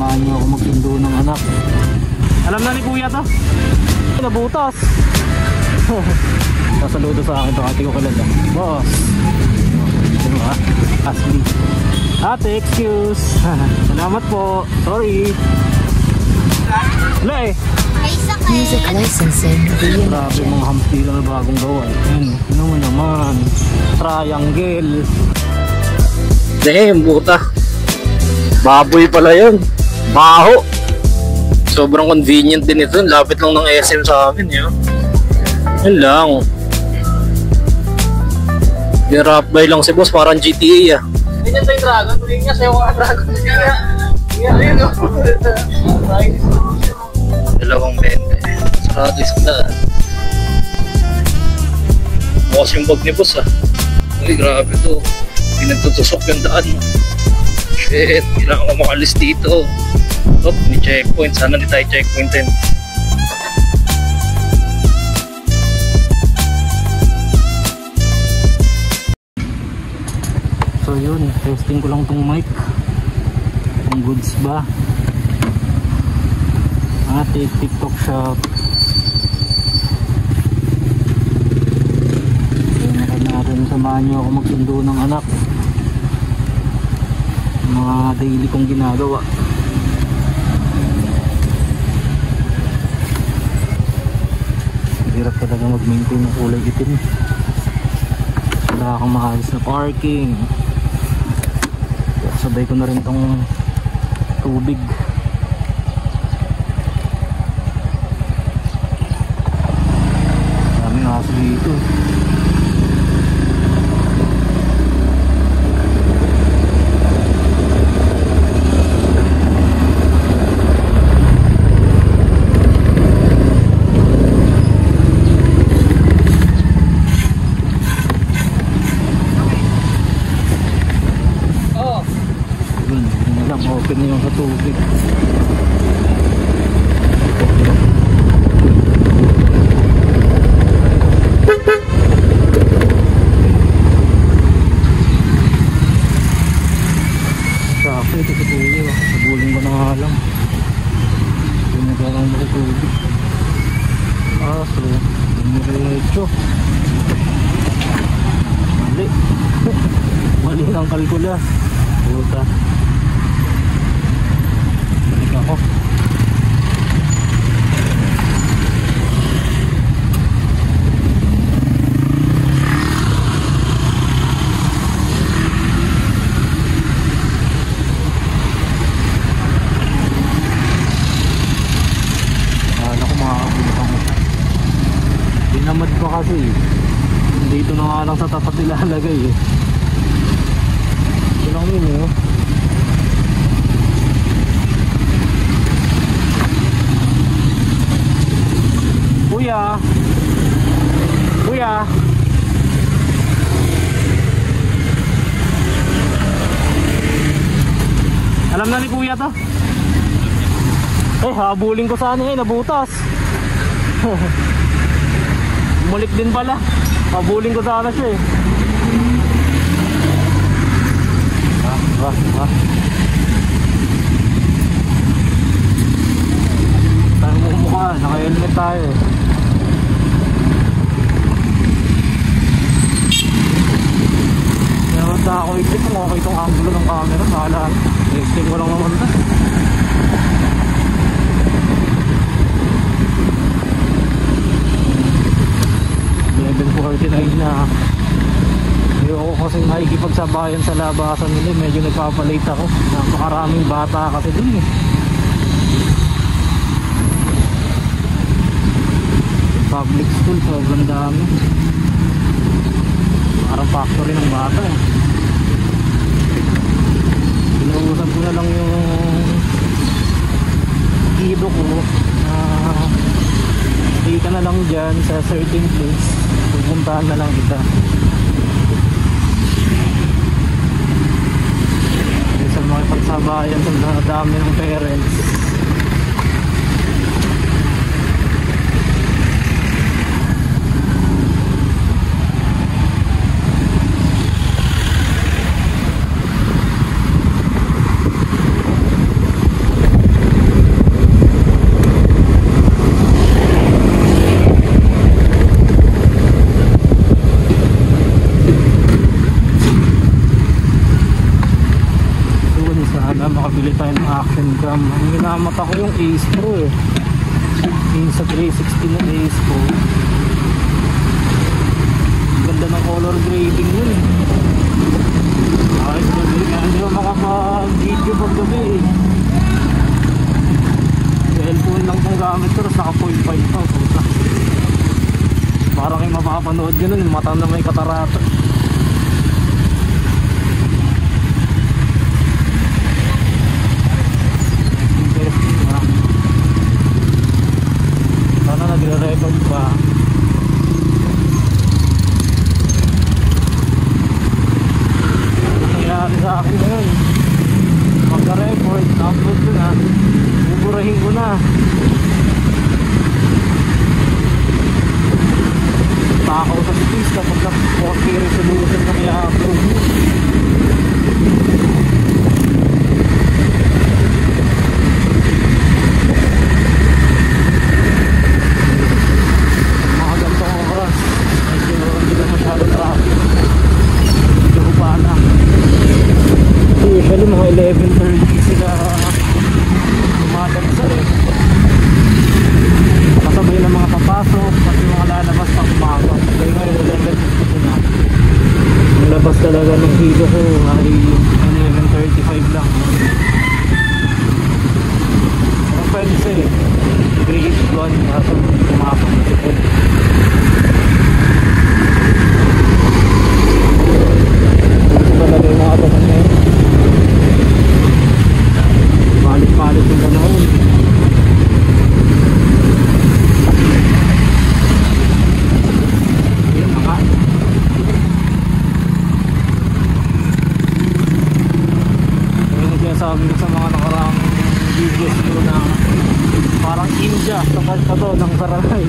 Samahan niyo ako magsundo ng anak. Alam na ni kuya to. Nabutas. Sasaludo sa akin ito, ate ko kilala. Boss. Diba? Ashley. Ate, excuse. Salamat po. Sorry. Wala eh. Music licensing. Grabe mga hampi lang na bagong gawa. Ano mo naman. Triangle. Damn, buta. Baboy pala yun. Baho. Sobrang convenient din ito. Lapit lang ng SM sa akin yun. Yun lang. Dirap-by lang si boss, parang GTA ah. Ganyan tayo dragon. Tuloy niya sa'yo mga dragon niya. Ayun o. 2.20. Sarado isang daan. Bukas yung bag ni boss ah. Uy, grabe to. Pinagtutusok yung daan. Shit, kailangan ko makalis dito. Oh, may checkpoint. Sana di tayo checkpoint din. So yun, testing ko lang tong mic. Kung goods ba. TikTok shop. Natin samahan nyo ako magsundo ng anak. Mga daily kong ginagawa. Hirap talaga mag-maintain ng kulay itim. Wala akong maayos na parking. Sabay ko na rin tong tubig. Daming aso dito. Open na yung sa tubig. Sakto ito sa tubig. Nabuling ko na nga lang. Pinagalang mo sa tubig. So dumiretso. Mali. Mali ng kalkula. Puta. Ako. Akala ko makakabulok ako. Dinamad pa kasi. Dito na nga lang sa tapat ilalagay eh. Ito lang yun eh. Kuya. Kuya. Alam na ni kuya to. Habulin ko sana eh, nabutas. Mulik din pala. Habulin ko sana siya eh. Tayo mo mukha, naka-helmet tayo eh. Basta ako isip kung okay itong angulo ng camera. Nakala, testing ko lang naman ito. Level 49 na. Ayoko kasi nakikipagsabayan sa labasan nila. Medyo nagpapalate ako. Napakaraming bata kasi dun eh. Public school, sobrang dami. Parang factory ng bata eh. Pinuusap ko na lang yung ido ko na hindi ka na lang dyan sa certain place, pupuntahan na lang kita. Sa mga pagsabayan sa dami ng parents. yan, action cam. Ang minamat ako yung Ace Pro eh. Yung sa 360 na Ace Pro. Ganda ng color grading yun eh. Ayos na din, hindi mo makapag-video paggabi eh. Cellphone lang itong gamit ko, tapos naka 0.5 pa. Puta. Parang kayo mapapanood yun nun, mata na may katarata. Interesting ha. Sana nagre-record pa. Nangyari sa akin ngayon, magka-record, upload ko na, buburahin ko na. Takaw sa space kapag na 4K resolution na i-upload. Mga gantong oras, medyo hindi na masyado traffic. Medyo hupa na. Usually mga 11:30 sila umadansa eh. Kasabay ng mga papasok, pati mga lalabas pang umaga. Kaya ngayon 11:50 na. Ang labas talaga ng hilo ko ay 11:35 lang. Ang pwede siya eh. Grade 1 kaso umapag na siya. Ito talaga yung mga tanong na yun. Palit-palit yung panahon. Yun mga. Yung sinasabi ko sa mga nakaraang videos ko na parang India sa kanta to ng Saranay.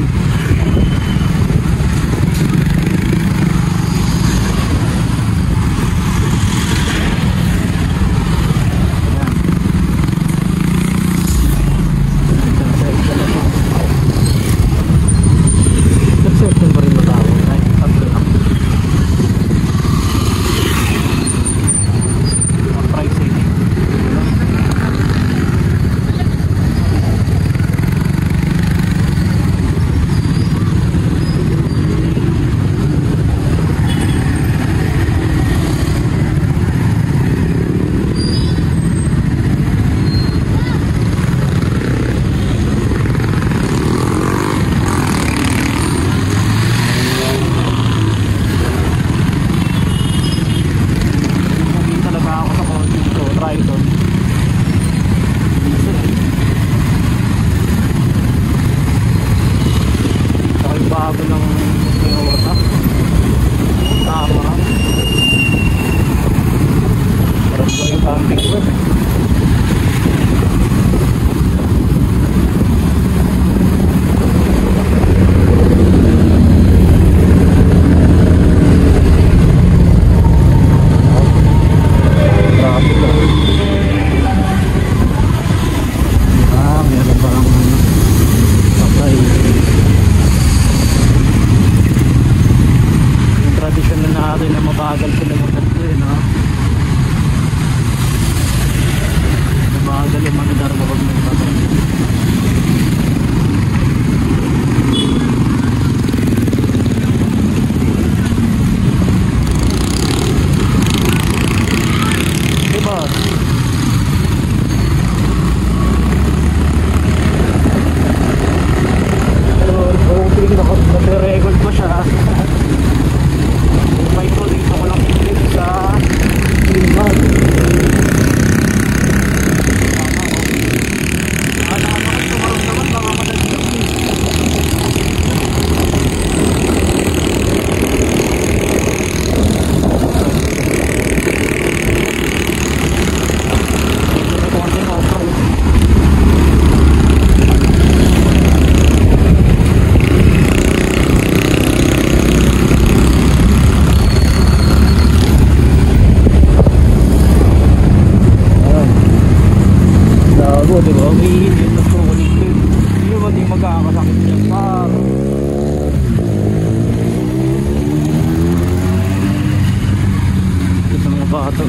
bata,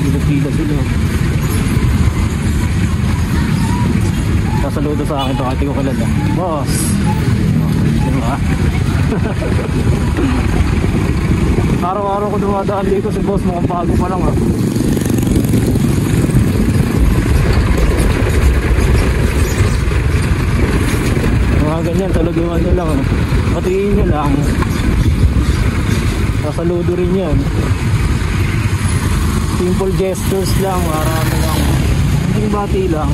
pila-pila sila. nagsasaludo sa akin, bakit ko kilala. Boss! Diba? Araw-araw ko dumadaan dito si boss, mukhang bago pa lang ah. Mga ganyan, talaguan nyo lang ah. Patingin nyo lang. Sasaludo rin yan. Simple gestures lang, marami lang. Hindi bati lang.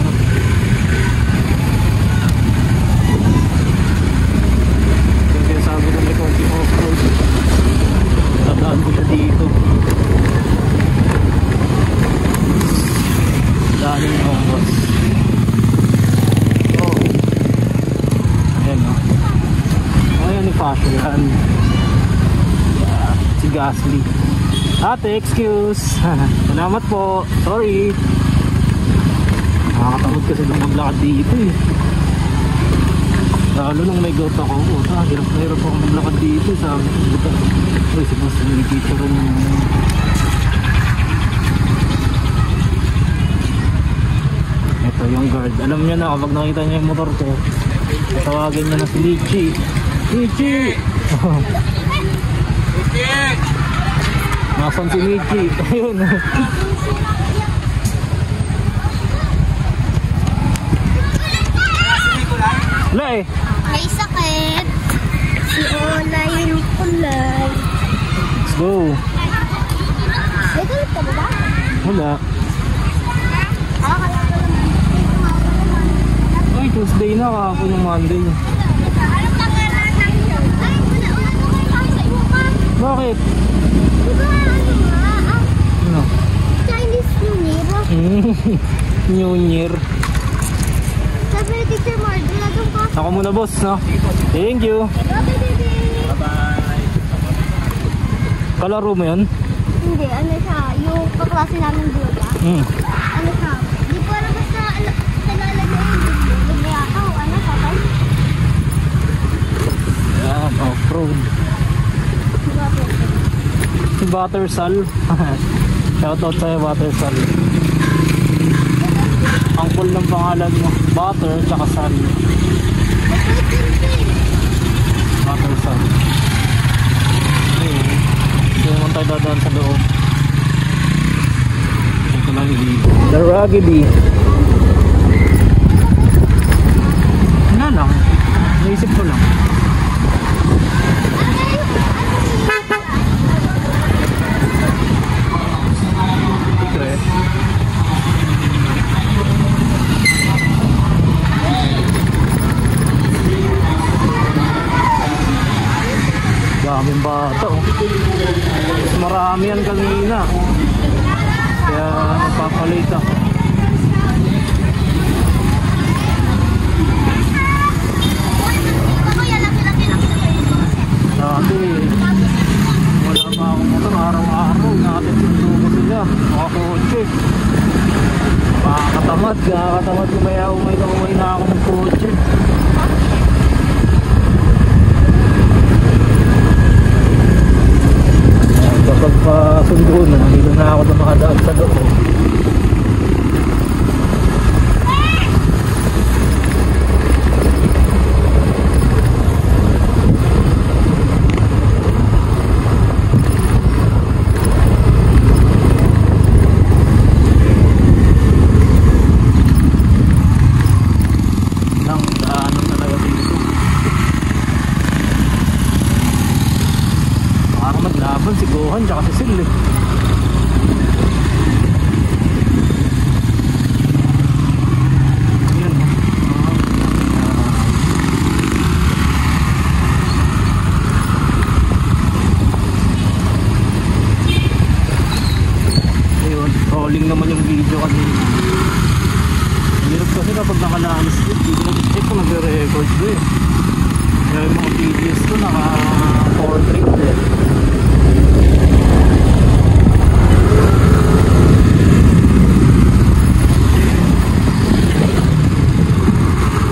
Kasi sabi ko may konting off-road. Tandaan ko siya dito. Daming off-road. Oh. Ayan o. Ayan ni Fashion. Yeah. Si Gasly. Ate, excuse. Salamat po. Sorry. Nakakatamad kasi nung maglakad dito eh. Lalo nung may gout ako. Hirap na hirap ako maglakad dito. Sabi ko, buta. Uy, si boss, nagkikita rin yung... Ito yung guard. Alam niya na kapag nakita niya yung motor ko, tawagin niya na si Lichi. Lichi! Nasaan si Lichi? Ayun. Wala eh. May sakit. Si Ola yung kulay. Let's go. May galit ka ba? Wala. Ay, Tuesday na, kahapon yung Monday. Bakit? Diba ano nga? Ano? Chinese New Year. New Year. Sabi ni Teacher Mark, ginagong ka. Ako muna boss, no? Thank you. Bye-bye, baby. Bye-bye. Kalaro mo yun? Hindi, ano siya, yung kaklase namin Diola. Ano siya, di ko alam basta nalala niya yung video. Nagbiyaka o ano, tatay? Yan, off-road. Diba po? Si Buttersal. Shoutout sa'yo, Buttersal. Ang cool ng pangalan mo. Butter, tsaka Sal. Buttersal. Ayun. Hindi naman tayo dadaan sa loob. Ito lang yung The Rugby Bee. Ano lang? Naisip ko lang. Secret. Daming bata oh. Mas marami yan kanina. Kaya napapalit ako. Dati wala pa akong motor, araw-araw natin sinusuko sila, mga kotse. Nakakatamad umay na ako ng kotse. Kapag pasundo na, dito na ako na makadaan sa loob. Si Gohan tsaka si Sil eh. Yan ayun, rolling naman yung video kanina. Hirap kasi kapag naka-lands hindi ko nag-check kung nagre-record ko eh. Kaya yung mga videos ko naka-portrait eh.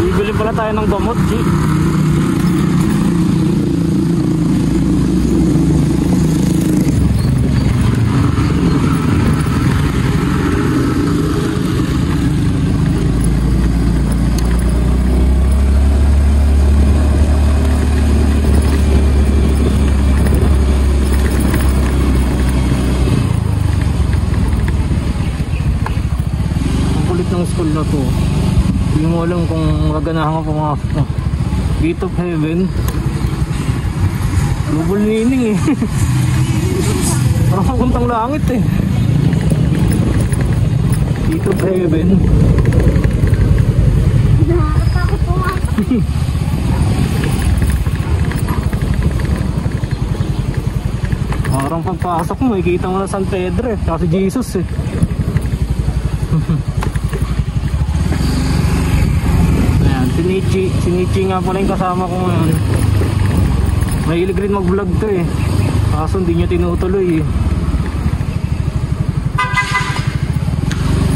Bibili pala tayo ng gamot, G. Hindi mo alam kung magaganahan ka pumasok. Gate of Heaven. Double meaning eh. Parang papuntang langit eh. Gate of Heaven. Nakakatakot pumasok. Parang pagpasok mo, makikita mo na San Pedro eh. Kasi Jesus eh. Ayan, si Nichi nga pala yung kasama ko ngayon. Mahilig rin mag-vlog to eh. Kaso hindi niya tinutuloy eh.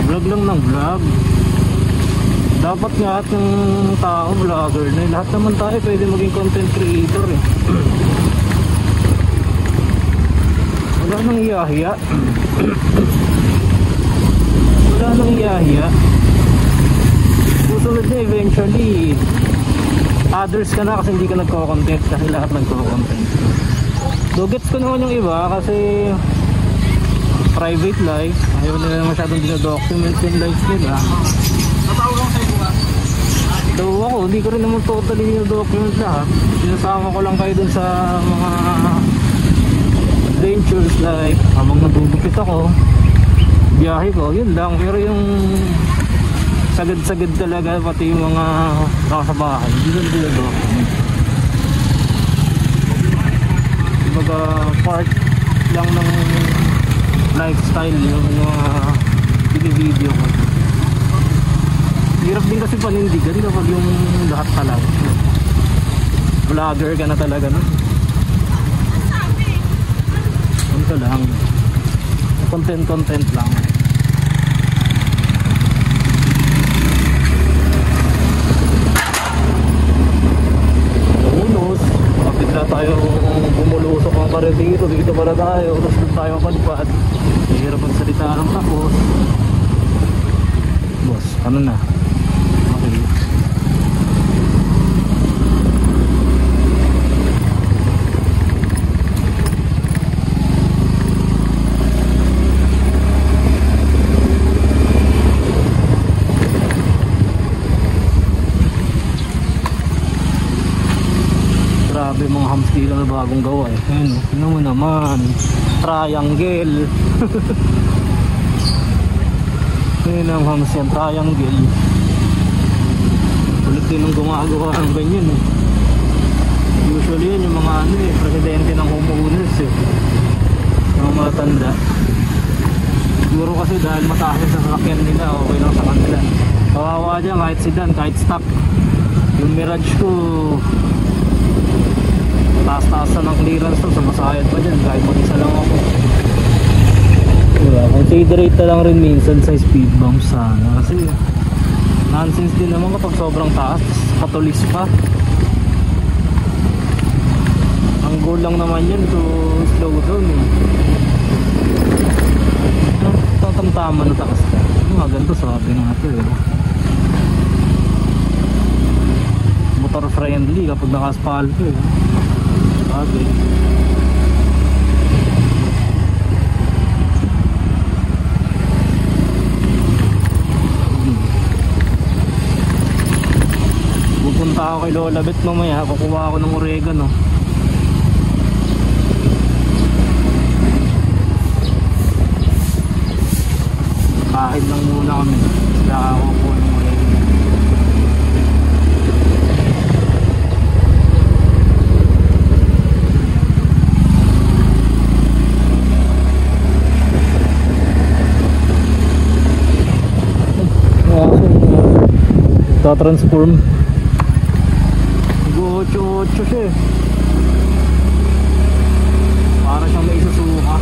Vlog lang ng vlog. Dapat nga at ng tao vlogger na. Lahat naman tayo pwede maging content creator eh. Wala nang iyahiya. Wala nang iyahiya. Susunod na eventually others ka na kasi hindi ka nagko-content. Kasi lahat nagko-content. So gets ko naman yung iba kasi private life, ayaw nila masyadong dinadocument yung life nila. Natawag sa iyo ba? So ako, hindi ko rin naman totally dinadocument lahat. Sinasama ko lang kayo dun sa mga adventures like habang nagugupit ako, biyahe ko, yun lang. Pero yung sagad-sagad talaga, pati yung mga nakasabahay, hindi ko dinadocument. Kumbaga part lang ng lifestyle yung mga video ko. Hirap din kasi panindigan kapag yung lahat talaga vlogger ka na talaga nun. Ito lang, content lang. Unos, kapit na tayo bumulusok ang pared dito para tayo, tapos doon tayo mapadpad. Hirap magsalita ng tapos. Boss, ano na? Okay. Grabe mga hamstila na bagong gawa eh. Ayun, tingnan mo naman. Triangle. Ayun ang hams yan, triangle. Ulit din ang gumagawa ng ganyan eh. Usually yun yung mga ano eh, presidente ng homeowners eh. Mga matanda. Siguro kasi dahil mataas sa sasakyan nila, okay lang sa kanila. Kawawa dyan kahit sedan, kahit stock. Yung Mirage ko, taas-taasan ng clearance to, sumasayad pa dyan kahit mag-isa lang ako. Diba, considerate na lang rin minsan sa speed bumps sana kasi nonsense din naman kapag sobrang taas, katulis pa. Ang goal lang naman yan to slow down eh. Tamtama na takas ka. Mga ganito sabi nga ito eh. Motor friendly kapag naka-asphalt eh. Okay. Pupunta ako kay Lola Bet mamaya, kukuha ako ng oregano. Kahit lang muna kami, sila ako po ng oregano. Transform. Go-8-8 siya eh. Para siyang may isusuka.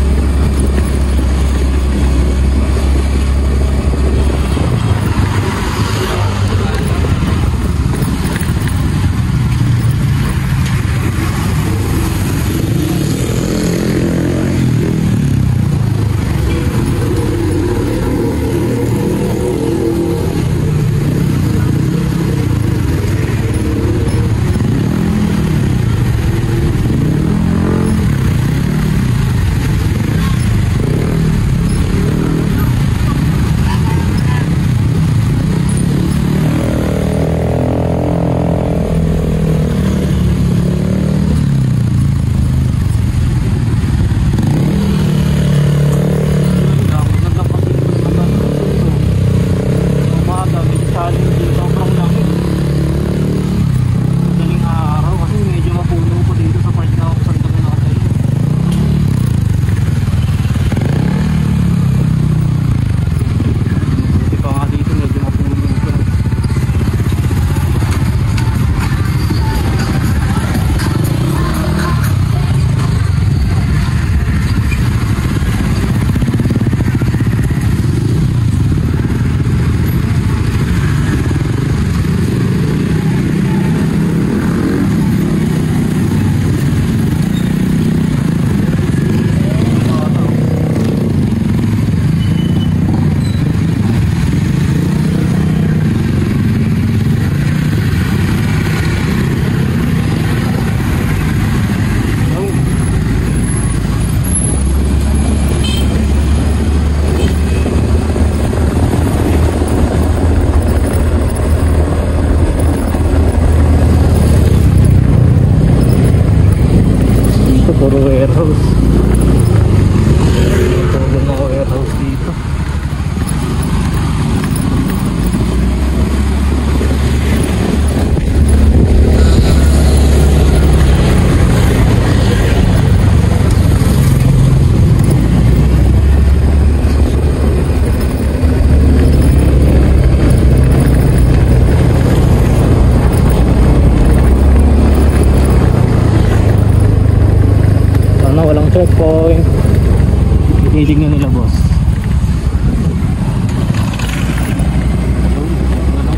tinitingnan nila, boss?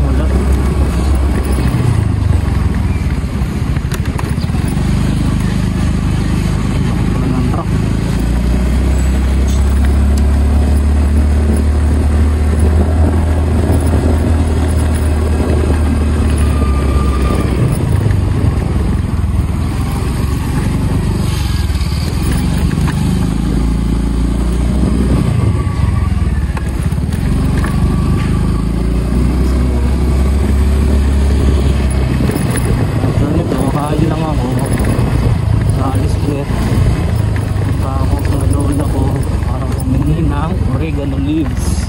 Wala. Wala ng truck. Oregano leaves.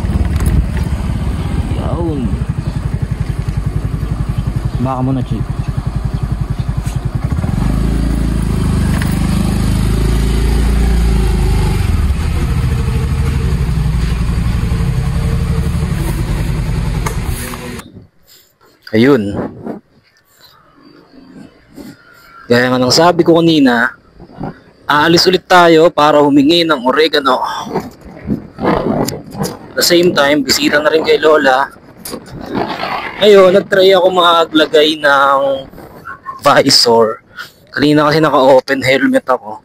Yawn. Baka mo na, Chief. Ayun. Gaya nga ng sabi ko kanina, aalis ulit tayo para humingi ng oregano. At the same time, bisita na rin kay Lola. Ngayon, nag-try ako maglagay ng visor. Kanina kasi naka-open helmet ako.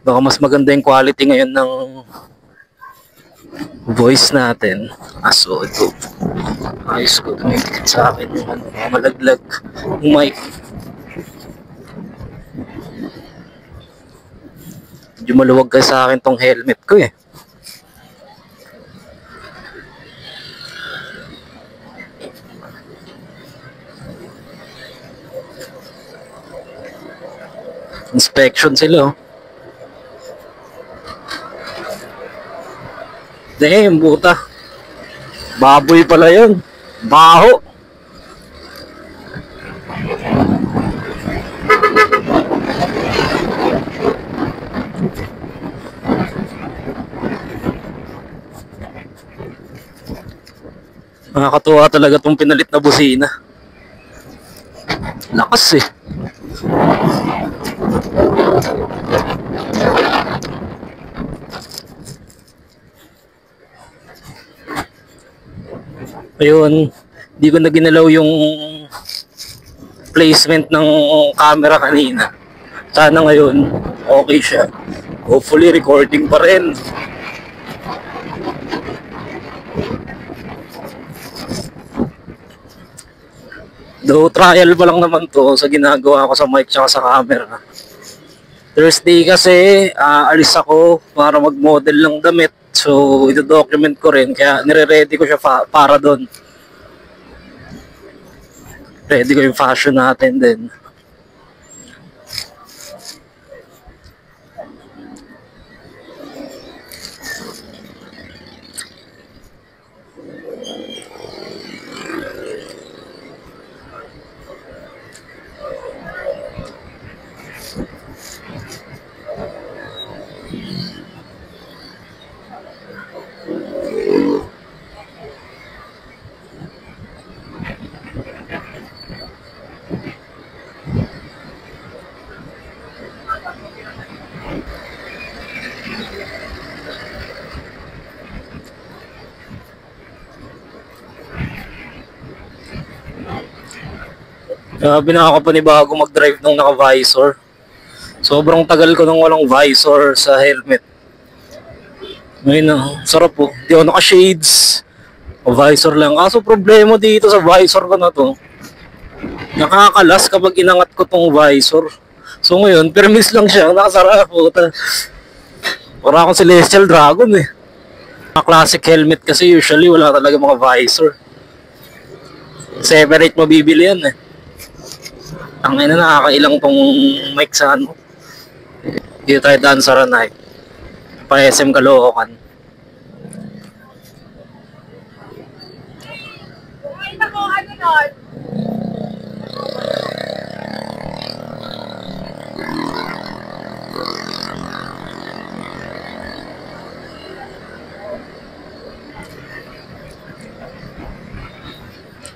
Baka mas maganda yung quality ngayon ng voice natin. So ito, ayos ko. Tumikit sa akin yung malaglag yung mic. Medyo maluwag ka sa akin tong helmet ko eh. Inspection sila oh. Damn, buta. Baboy pala yun. Baho. Nakakatuwa talaga tong pinalit na busina. Lakas eh. Ayun, di ko na ginalaw yung placement ng camera kanina. Sana ngayon, okay siya. Hopefully recording pa rin. Though trial pa lang naman to sa ginagawa ko sa mic tsaka sa camera. Thursday kasi alis ako para mag-model ng damit. So ito-document ko rin kaya nire-ready ko siya para doon. Ready ko yung fashion natin din. Binakapanibago mag-drive nung naka-visor. Sobrang tagal ko nang walang visor sa helmet. Ngayon sarap po. Di ako naka-shades. Visor lang. Kaso problema dito sa visor ko na to. Nakakalas kapag inangat ko tong visor. So ngayon, permis lang siya. Nakasara po. Para akong Celestial Dragon eh. Mga classic helmet kasi usually wala talaga mga visor. Separate mabibili yan eh. Ang ina, nakakailang tong mic sa ano. Dito tayo daan sa Ranay. Pa SM Caloocan. Ay, nako, ano nun?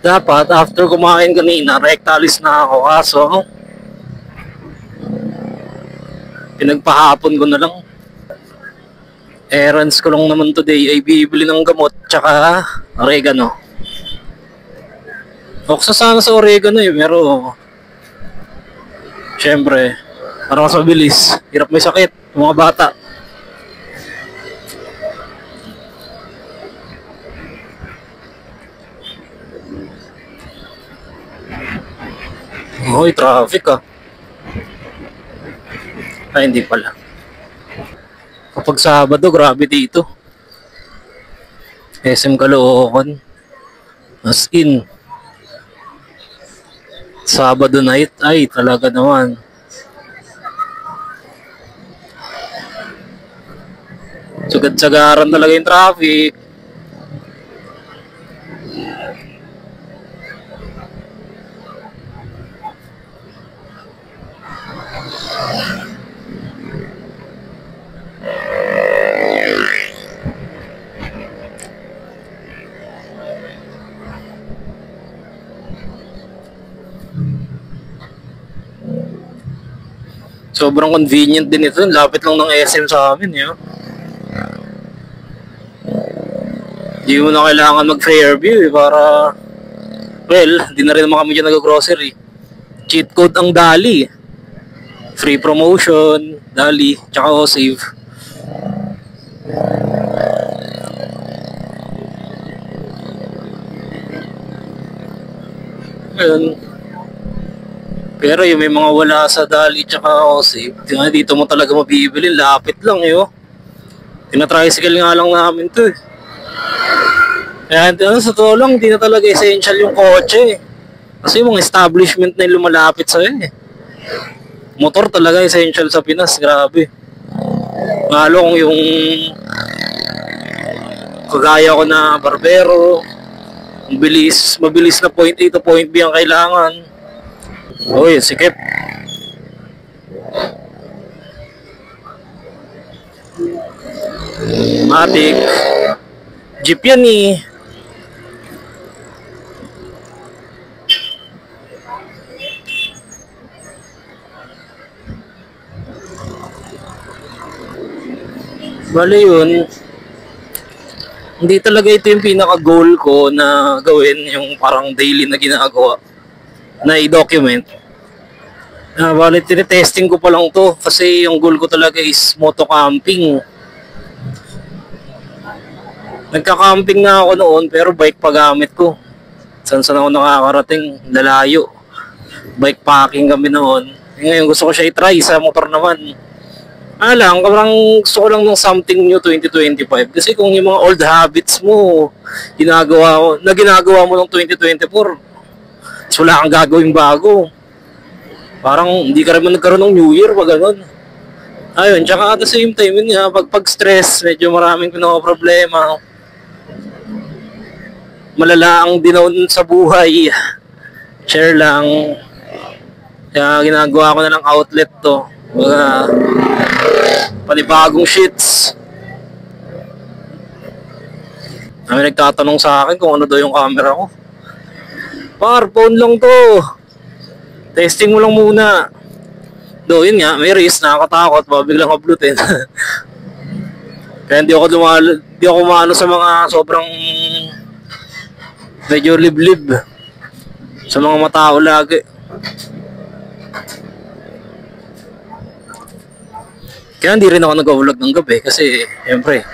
Dapat, after kumain kanina, rectalis na ako. Kaso, pinagpahapon ko na lang. Errands ko lang naman today ay bibili ng gamot tsaka oregano. Oksa sana sa oregano eh, pero syempre, para mas mabilis. Hirap may sakit, mga bata. Hoy, traffic ah. Ay, hindi pala. Kapag Sabado, grabe dito. SM Caloocan. As in. Sabado night, ay talaga naman. Sugad-sagaran talaga yung traffic. Sobrang convenient din ito. Lapit lang ng SM sa amin, yun. Hindi mo na kailangan mag-Fairview eh, para... Well, di na rin naman kami dyan nag-grocery. Cheat code ang Dali. Free promotion, Dali, tsaka O-Save. Ayun. Pero yung may mga wala sa Dali tsaka O-Save, dito mo talaga mabibili. Lapit lang yun. Tina-tricycle nga lang namin to eh. Kaya sa totoo lang, hindi na talaga essential yung kotse. Kasi yung mga establishment na yung lumalapit sa'yo eh. Motor talaga essential sa Pinas, grabe. Lalo kung yung kagaya ko na barbero, mabilis na point A to point B ang kailangan. Uy, sikip. Matic. Jeep yan eh. Bale yun, hindi talaga ito yung pinaka-goal ko na gawin, yung parang daily na ginagawa, na i-document. Bale, tinetesting ko pa lang to kasi yung goal ko talaga is moto-camping. Nagka-camping na ako noon pero bike pa gamit ko. Saan ako nakakarating, lalayo. Bike packing kami noon. Ngayon gusto ko siya i-try sa motor naman. Parang gusto ko lang ng something new 2025. Kasi kung yung mga old habits mo, ginagawa mo ng 2024, so wala kang gagawin bago. Parang hindi ka rin nagkaroon ng New Year, pag ganun. Ayun, tsaka at the same time, yun nga, pag stress, medyo maraming problema. Malala ang dinaon sa buhay. Share lang. Kaya ginagawa ko na ng outlet to. Mga panibagong shits. May nagtatanong sa akin kung ano daw yung camera ko. Phone lang to. Testing mo lang muna. Do, yun nga, may risk, nakakatakot, biglang uploadin. Kaya hindi ako maano sa mga sobrang medyo liblib sa mga matao lagi. Kaya hindi rin ako nag-vlog ng gabi kasi siyempre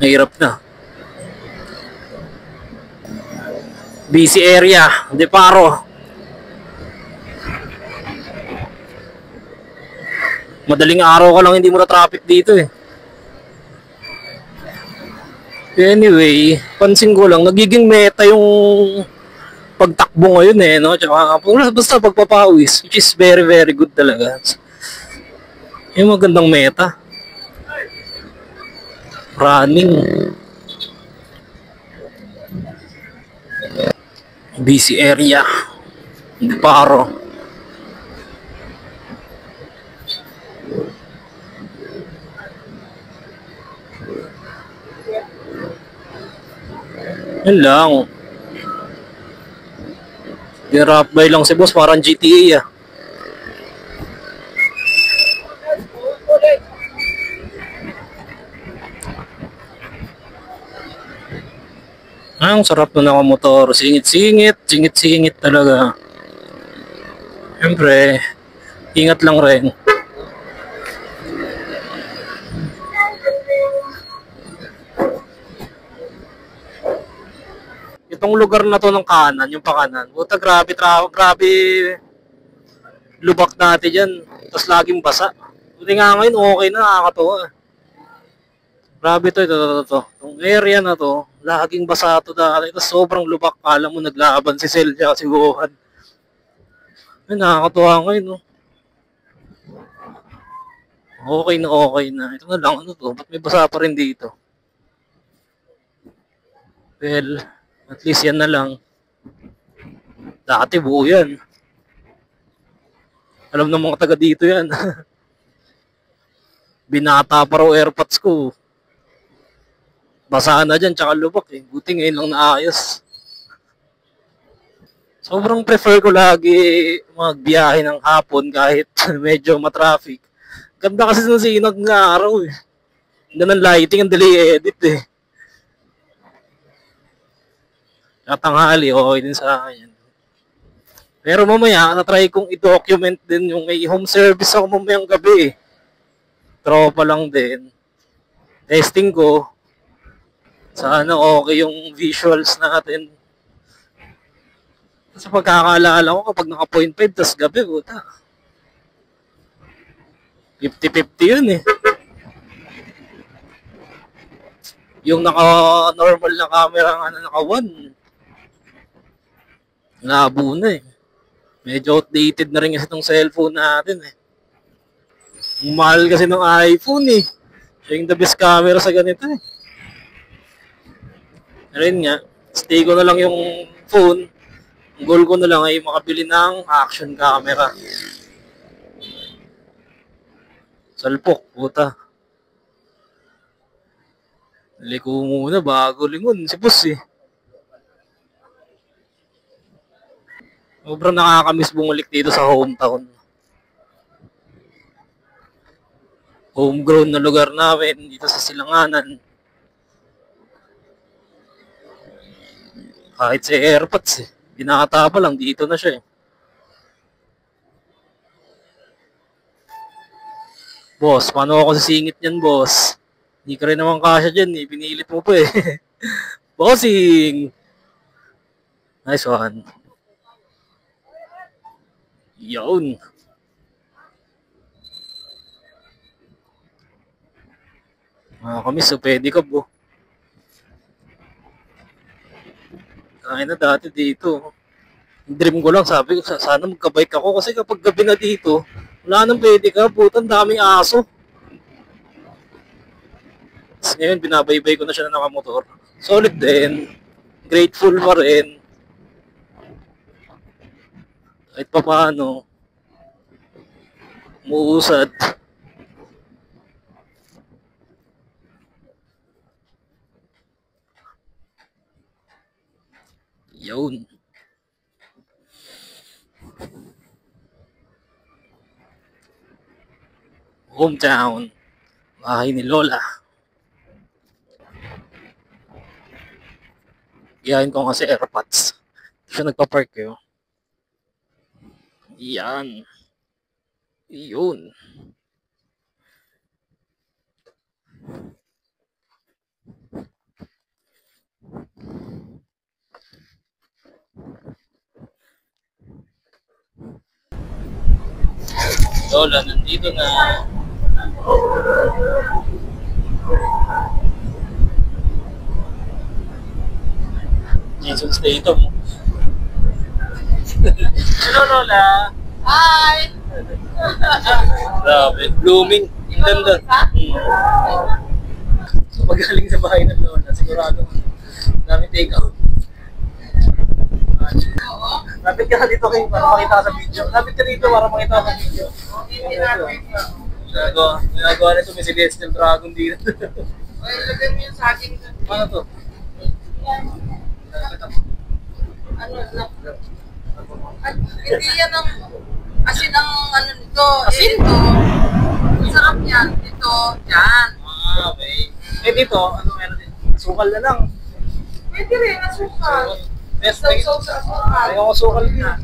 mahirap na. Busy area, Deparo. Madaling araw ka lang hindi mo na traffic dito eh. Anyway, pansin ko lang, nagiging meta yung pagtakbo ngayon eh, no? Tsaka basta pagpapawis, which is very very good talaga. Yung magandang meta. Running. Busy area. Paro. Yan lang. Dirap by lang si boss, parang GTA ah. Ang sarap na nakamotor. Singit-singit. Singit-singit talaga. Siyempre, ingat lang rin. Itong lugar na to ng kanan, yung pakanan. Buta, grabe, grabe. Lubak natin dyan. Tapos laging basa. Buti nga ngayon, okay na, nakakatawa. Grabe to, ito. Yung area na to, laging basa to dati. Tapos sobrang lubak. Alam mo, naglaban si Celia, si Gohan. Ay, nakakatawa ngayon, no? Okay na. Ito na lang, ano to? Ba't may basa pa rin dito? Well, at least yan na lang. Dati buo yan. Alam ng mga taga dito yan. Binata pa raw airpods ko. Basahan na dyan, tsaka lubak eh. Buti ngayon lang naayos. Sobrang prefer ko lagi magbiyahe ng hapon kahit medyo matraffic. Ganda kasi ng sinag ng araw eh. Ganda ng lighting, ang delay edit eh. Katanghali, okay din sa akin. Pero mamaya, na-try kong i-document din yung may home service ako mamayang gabi eh. Tropa lang din. Testing ko. Sana okay yung visuals natin. Sa pagkakaalala ko kapag naka 0.5 tas gabi, buta. 50-50 yun eh. Yung naka-normal na camera nga naka 1. Labo na eh. Medyo outdated na rin kasi itong cellphone natin eh. Mahal kasi ng iPhone eh. Siya yung the best camera sa ganito eh. Rin nga, stay ko na lang yung phone. Ang goal ko na lang ay makabili ng action camera. Salpok, puta. Liko muna bago lingon si boss eh. Sobrang nakakamiss bumalik dito sa hometown. Homegrown na lugar namin dito sa Silanganan. Kahit sa airpods eh. Binata pa lang, dito na siya eh. Boss, paano ako sisingit niyan, boss? Hindi ka rin naman kasya dyan eh. Pinilit mo pa eh. Bossing! Nice one. Yun. Kami so pwede ka po. Kaya na dati dito. Dream ko lang, sabi ko, sana magka-bike ako kasi kapag gabi na dito, wala nang pwede ka, putang daming aso. Tapos ngayon, binabaybay ko na siya na nakamotor. Solid din. Grateful pa rin. Kahit pa paano, umuusad. Yun. Hometown. Bahay ni Lola. Iyahin ko kasi airpods. Siya nagpa-park yun. Yan. Yun. Lola, nandito na. Jason Statham. Hello, Lola. Hi! Grabe. Blooming. Ang ganda. So, magaling sa bahay ng Lola. Sigurado. Dami take out. Lapit ka na dito kayo para makita ka sa video. Lapit ka dito para makita ka sa video. Ginagawa nito may Celestial Dragon dito. Ay, lagay mo yung saging. Ano to? Ano na? Hindi yan ang asin ang ano nito. Asin? Ito. Masarap yan. Ito. Yan. Okay. Eh dito, ano meron din? Sukal na lang. Pwede rin, asukal. Best Sausaw sa asukal. Ayaw ko sukal na.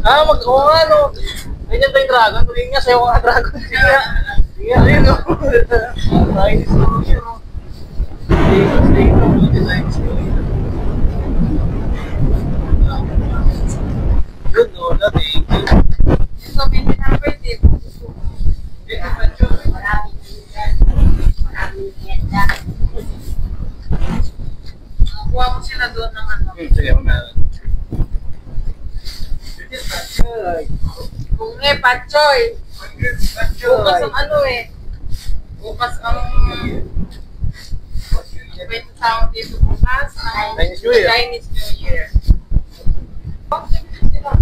Oo nga, no. Ganyan ba yung dragon? Tuloy nga, sayo ko nga dragon. Sige nga. Sige nga, ayun, no. Chinese New Year, no. Stay, no. Chinese New Year. Yun, no. Thank you. Ito, hindi na pwede. Kuha ko sila doon ng ano. Sige, mamaya. Kung Patchoy. Bukas ang ano eh. Bukas ang... Pwede tawag dito bukas. Chinese New Year. Chinese New Year. Diba?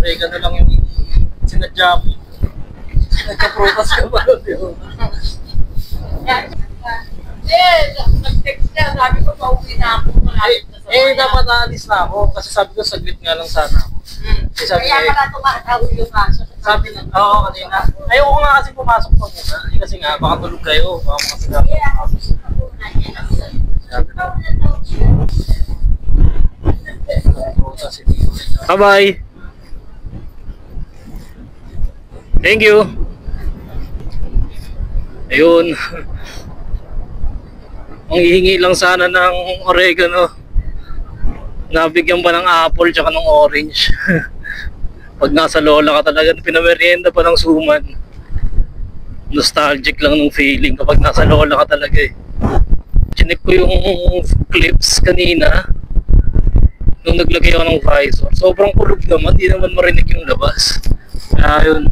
Orega na lang yung sinadya mo. Nagka-protas ka ba? Diba? Nag-text niya. Sabi ko, pauwi na ako. Malapit na sa bayan. Dapat naalis na ako kasi sabi ko saglit nga lang sana ako. Kasi sabi Kaya pala tumatawi yung kaso. sabi na, oo kanina. Ayoko nga kasi pumasok pa muna. Kasi nga, baka tulog kayo. Baka makasigaw. Sabi na. Bye-bye! Thank you! Ayun. Ang hihingi lang sana ng oregano. Nabigyan pa ng apple tsaka ng orange. Pag nasa lola ka talaga, pinamerienda pa ng suman. Nostalgic lang ng feeling kapag nasa lola ka talaga eh. Chinek ko yung clips kanina nung naglagay ako ng visor. Sobrang kulog naman, di naman marinig yung labas. Kaya yun,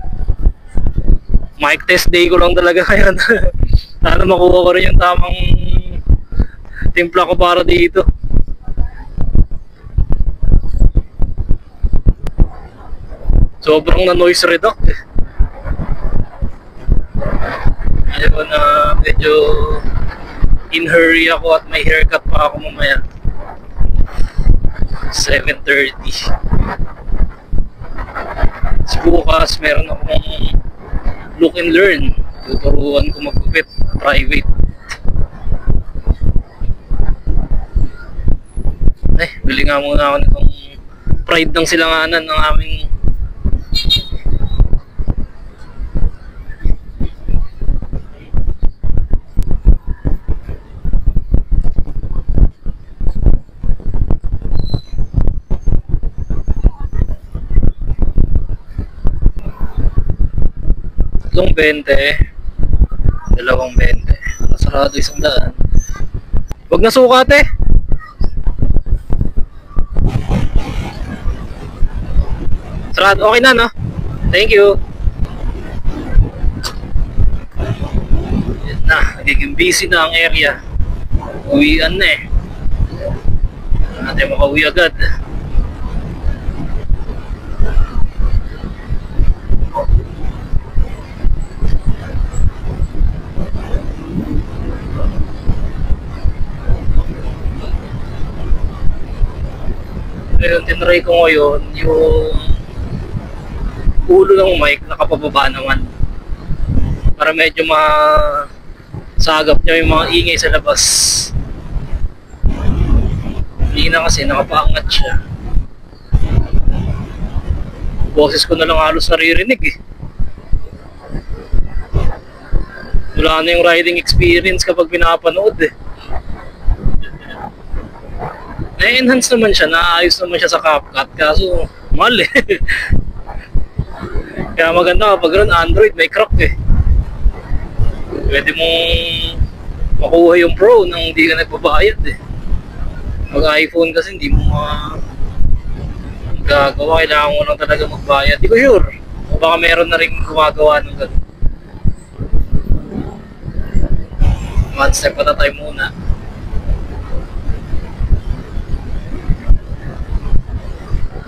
mic test day ko lang talaga ngayon. Sana makuha ko rin yung tamang timpla ko para dito. Sobrang na noise reduct eh. Ayun na medyo in hurry ako at may haircut pa ako mamaya. 7:30. Bukas meron akong look and learn. Tuturuan ko magpupit private. Bili nga muna ako nitong pride ng silanganan ng aming tatlong 20, dalawang 20. Nasarado 100. Huwag na sukat eh. Sarado, okay na no? Thank you. Yan na, nagiging busy na ang area. Uwian na eh. Natin makauwi agad. Ngayon, tinry ko ngayon yung ulo ng mic nakapababa naman para medyo masagap nyo yung mga ingay sa labas. Hindi na kasi nakapaangat siya. Boses ko na lang halos naririnig eh. Wala na yung riding experience kapag pinapanood eh. Na-enhance naman siya, naayos naman siya sa CapCut, kaso mahal eh. Kaya maganda kapag ron Android may crack eh. Pwede mong makuha yung Pro nang hindi ka nagbabayad eh. Pag iPhone kasi hindi mo magagawa, kailangan mo lang talaga magbayad. Di ko sure, o baka meron na rin gumagawa ng gano'n. One step at a time muna.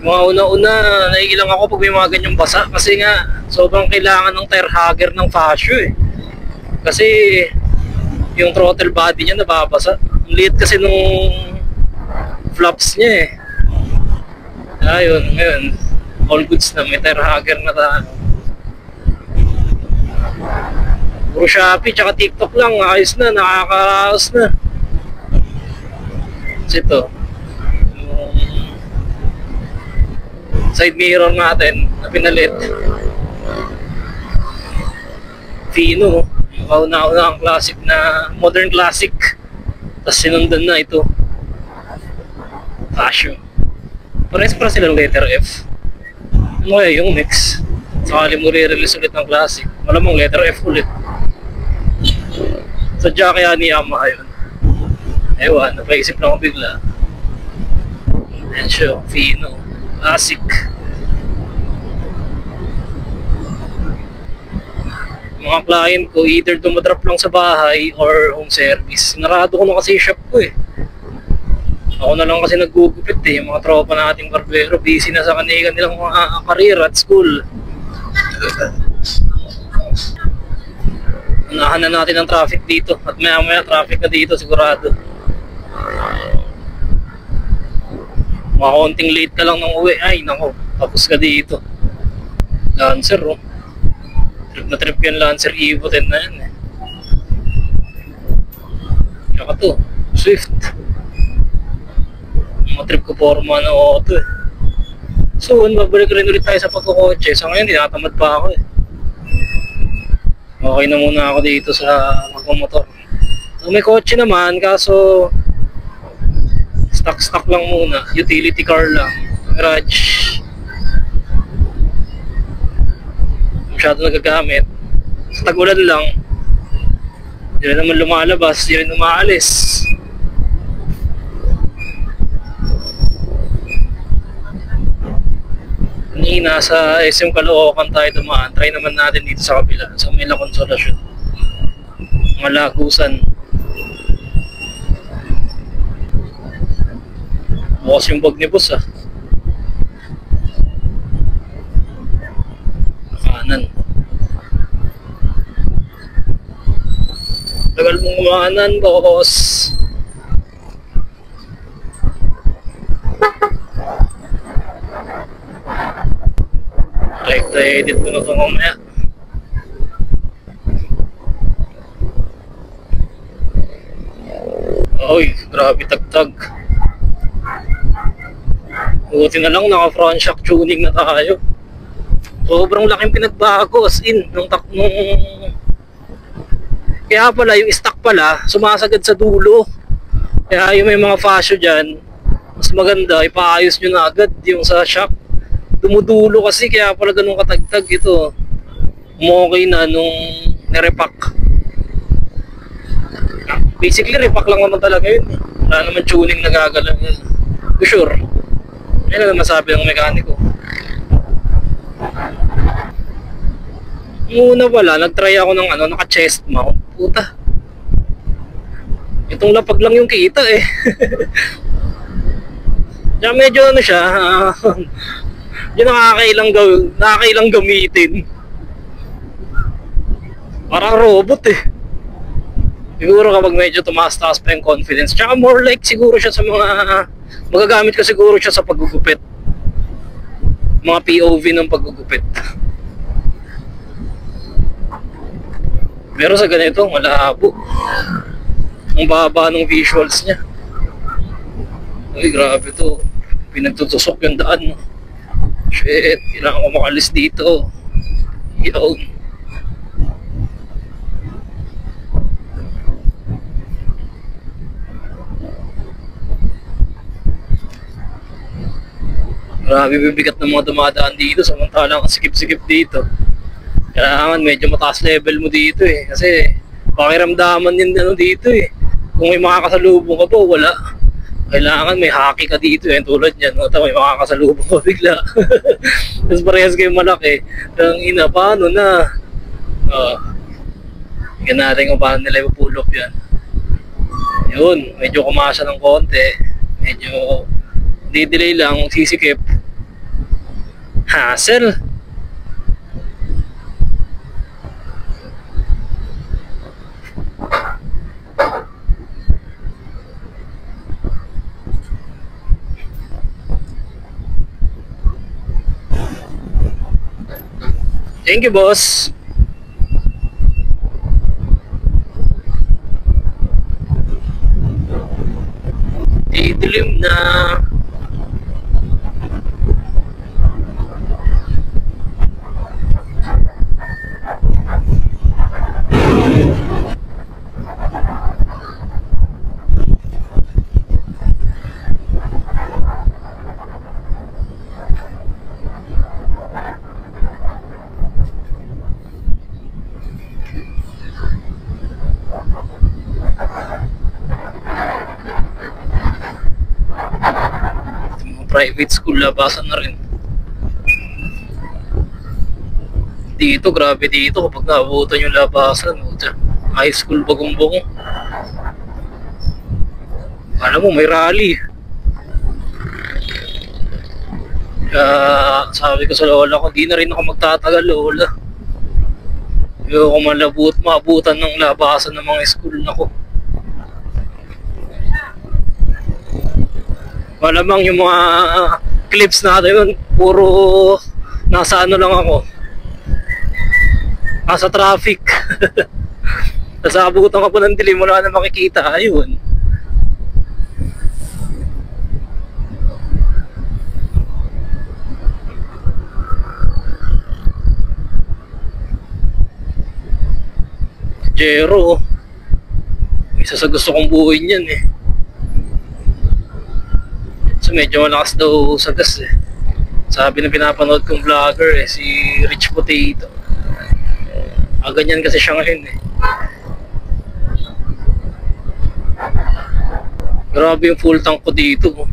Mga una-una, naiilang ako pag may mga ganyang basa kasi nga sobrang kailangan ng tire hugger ng Fasio eh. Kasi yung throttle body niya nababasa. Ang liit kasi nung flaps niya eh. Ayun, ngayon, all goods na, may tire hugger na tayo. Puro Shopee tsaka TikTok lang, ayos na, nakakaraos na. Kasi ito, yung side mirror natin na pinalit. Fino, yung kauna-una ang classic na, modern classic. Tapos sinundan na ito. Casio. Parehas para silang letter F. Ano kaya yung mix? Sakali mo re-release ulit ng classic, malamang letter F ulit. Sadya kaya ni Yamaha yun. Ewan, napaisip lang ako bigla. Ayan siya, Fino, classic. Mga client ko, either dumadrop lang sa bahay or home service. Sinarado ko na kasi yung shop ko eh. Ako na lang kasi naggugupit eh. Yung mga tropa nating barbero, busy na sa kanilang mga career at school. Unahan na natin ang traffic dito. At maya traffic na dito sigurado. Mga konting late ka lang ng uwi. Ay nako, tapos ka dito. Lancer oh. Trip na trip yan, Lancer Evo 10 na yan eh. Tsaka to, Swift. Mga trip ko forma na auto eh. Soon, babalik rin ulit tayo sa pagkukotse. Sa ngayon, tinatamad pa ako eh. Okay na muna ako dito sa magmamotor. So, may kotse naman, kaso stock lang muna. Utility car lang. Garage. Masyado nagagamit. Sa tag-ulan lang. Hindi rin naman lumalabas, hindi rin umaalis. Kanina sa SM Caloocan tayo dumaan. Try naman natin dito sa kabila. Sa Mila Consolacion. Mga Lagusan. Bukas yung bag ni boss ah. Kanan. Tagal mong kumanan, boss. Edit ko na ito mamaya. Oy, grabe tagtag. Buti na lang naka front shock tuning na tayo. Sobrang laking pinagbago as in nung kaya pala yung stock pala sumasagad sa dulo. Kaya yung may mga fascio dyan, mas maganda ipaayos nyo na agad yung sa shock. Dumudulo kasi kaya pala ganun katagtag ito. Okay na nung nirepack. Basically repack lang naman talaga yun. Wala naman tuning na gagalaw. Sure. Yan na masabi ng mekaniko. Muna pala, nagtry ako ng naka chest mount. Puta. Itong lapag lang yung kita eh. Kaya medyo siya. Yung nakakailang gamitin. Parang robot eh. Siguro kapag medyo tumaas-taas pa yung confidence. Tsaka more like siguro siya sa mga magagamit ko siguro siya sa paggugupit. Mga POV ng paggugupit. Pero sa ganito, malabo. Ang baba ng visuals niya. Ay, grabe to. Pinagtutusok yung daan. No? Shit, kailangan ko makalis dito. Yun. Grabe bibigat ng mga dumadaan dito, samantalang sikip-sikip dito. Kailangan medyo mataas level mo dito eh. Kasi pakiramdaman yun dito eh. Kung may makakasalubong ka po, wala. Kailangan may haki ka dito eh, tulad yan. May makakasalubong ka bigla. Tapos parehas kayo malaki. Ang ina, paano na? Tingnan natin kung paano nila ipupull off yan. Yun, medyo kumasa ng konti. Medyo di-delay lang, magsisikip. Hassle. Thank you, boss. Didilim na. Private school, labasan na rin. Dito, grabe dito kapag naabutan yung labasan. High school bagong-bagong. Alam mo, may rally. Kaya sabi ko sa lola ko, di na rin ako magtatagal, lola. Ayoko maabutan ng labasan ng mga school na ko. Malamang yung mga clips natin yun, puro nasa ano lang ako, nasa traffic. Nasa abutan ka po ng dilim, wala na makikita. Ayun. Jero, isa sa gusto kong buuin yan eh. So medyo malakas daw sa gas eh. Sabi ng pinapanood kong vlogger eh, si Rich Potato. Ganyan kasi siya ngayon eh. Grabe yung full tank ko dito.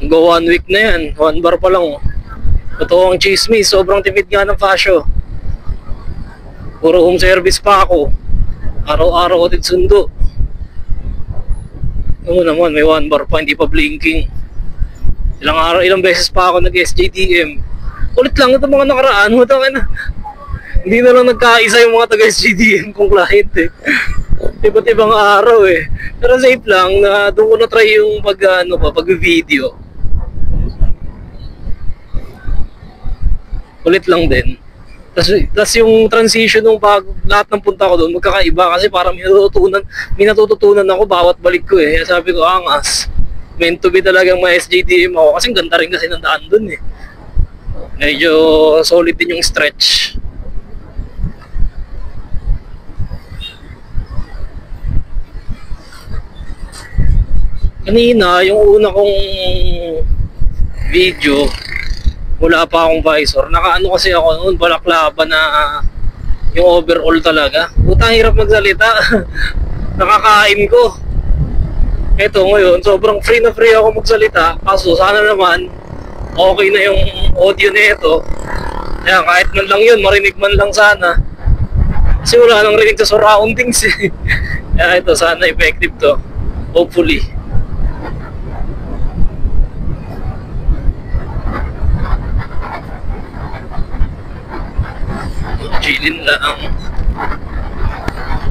Hanggang 1 week na yan, 1 bar pa lang. Totoo ang chismis, sobrang tipid nga ng fasyo. Puro home service pa ako. Araw-araw ko din sundo. Ano naman, may 1 bar pa, hindi pa blinking. Ilang beses pa ako nag-SJDM. Ulit lang ito mga nakaraan mo. Hindi na lang nagkaisa yung mga taga-SJDM kong client eh. Iba't ibang araw eh. Pero safe lang na doon ko na try yung pag-video. Ulit lang din. Tapos yung transition nung lahat ng punta ko doon magkakaiba kasi parang may natututunan ako bawat balik ko eh. Sabi ko, angas. Meant to be talagang ma-SJDM ako kasi ganda rin kasi ng daan dun eh. Medyo solid din yung stretch. Kanina, yung una kong video, wala pa akong visor. Nakaano kasi ako noon, balaklava na yung overall talaga. Putang hirap magsalita. Nakakain ko. Ito ngayon, sobrang free na free ako magsalita. Kaso sana naman, okay na yung audio na ito. Kaya kahit man lang yun, marinig man lang sana. Kasi wala nang rinig sa surroundings eh. Kaya ito, sana effective to. Hopefully. Chillin lang.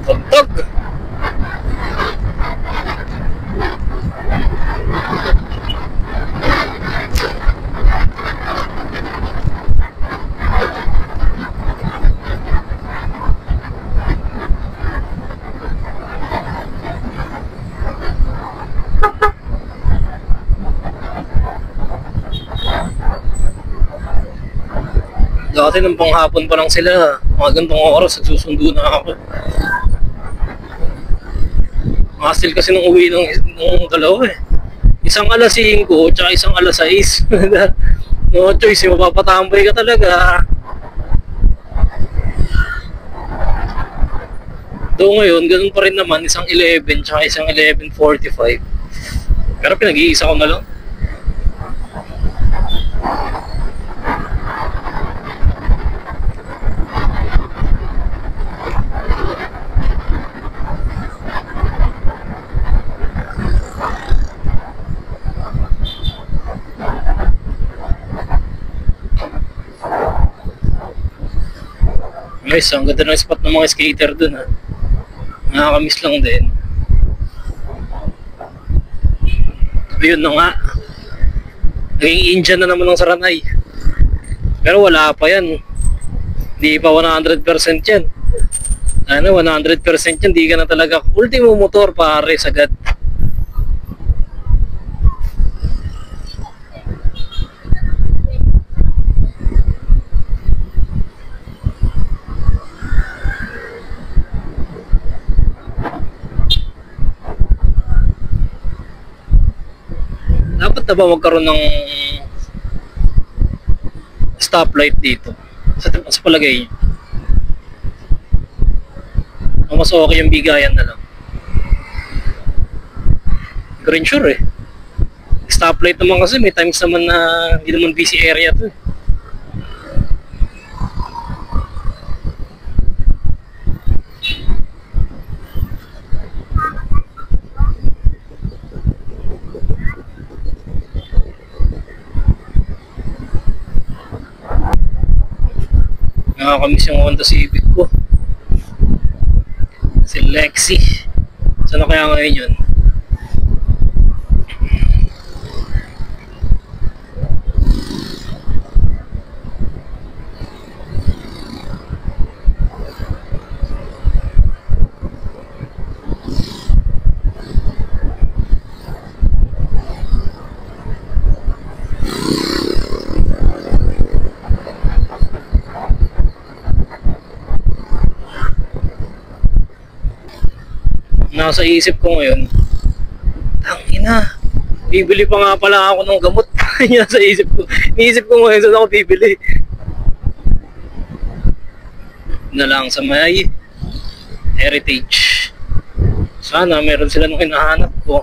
Tagtag. Dati nung panghapon pa lang sila, mga gantong oras, nagsusundo na ako. Hassle kasi nung uwi nung dalawa eh. Isang alas 5, tsaka isang alas 6. No choice, mapapatambay ka talaga. Doon ngayon, ganun pa rin naman, isang 11, tsaka isang 11:45. Pero pinag-iisa ko na lang. Guys, ang ganda ng spot ng mga skater dun ha. Nakakamiss lang din. Ayun na nga. Naging Indian na naman ng Saranay. Pero wala pa yan. Hindi pa 100% yan. Ano, 100% yan. Di ka na talaga ultimo motor pare sagad. Dapat na ba magkaroon ng stoplight dito? Sa palagay niyo? O mas okay yung bigayan na lang? Green sure eh. Stoplight naman kasi may times naman na hindi naman busy area to eh. Nakakamiss yung Honda Civic ko. Si Lexi. Saan na kaya ngayon yun? Nasa isip ko ngayon, tangina, bibili pa nga pala ako ng gamot. Nasa isip ko, iniisip ko ngayon saan ako bibili. Na lang sa may Heritage. Sana meron sila nung hinahanap ko.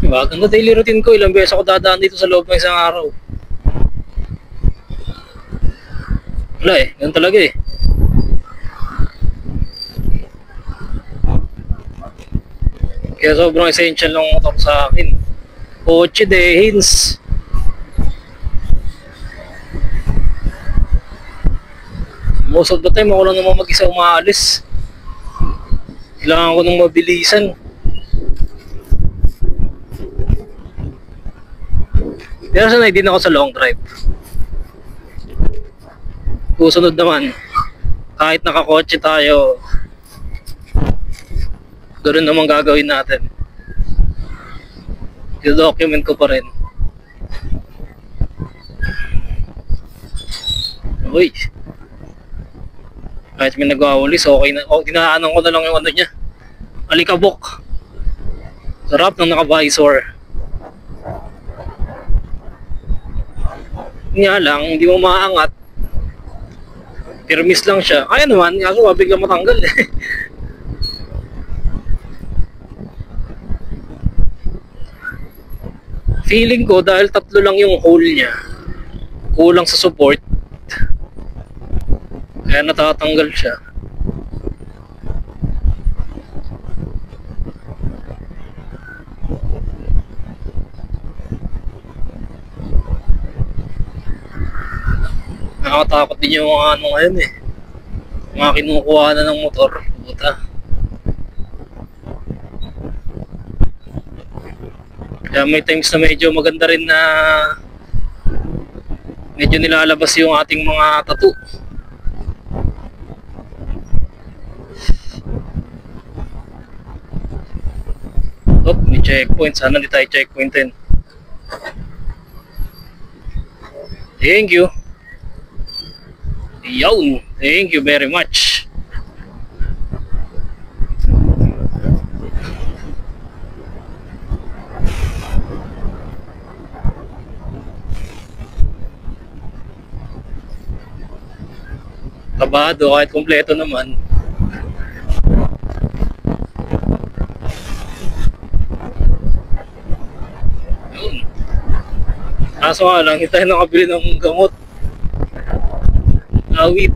Diba? Ganda daily routine ko. Ilang beses ako dadaan dito sa loob ng isang araw. Wala eh. Ganun talaga eh. Kaya sobrang essential ng motor sa akin. Kotse de Hins. Most of the time ako lang naman mag-isa umaalis. Kailangan ko ng mabilisan. Pero sanay din ako sa long drive. Susunod naman, kahit nakakotse tayo, ganoon naman gagawin natin. I-document ko pa rin. Uy, kahit may nagwawalis, okay na. Dinaanan ko na lang yung ano niya, alikabok. Sarap ng naka-visor. Nga lang, hindi mo maangat. Permis lang siya. Kaya naman, kaso biglang matanggal eh. Feeling ko dahil tatlo lang yung hole niya, kulang sa support, kaya natatanggal siya. Nakakatakot din yung mga ano ngayon eh, mga kinukuha na ng motor. Puta. Kaya may times na medyo maganda rin na medyo nilalabas yung ating mga tattoo. Oh, may checkpoint. Sana di tayo checkpointin. Thank you. Yun. Thank you very much. Kabado kahit kompleto naman. Yun. Kaso nga lang, hindi tayo nakabili ng gamot. Awit.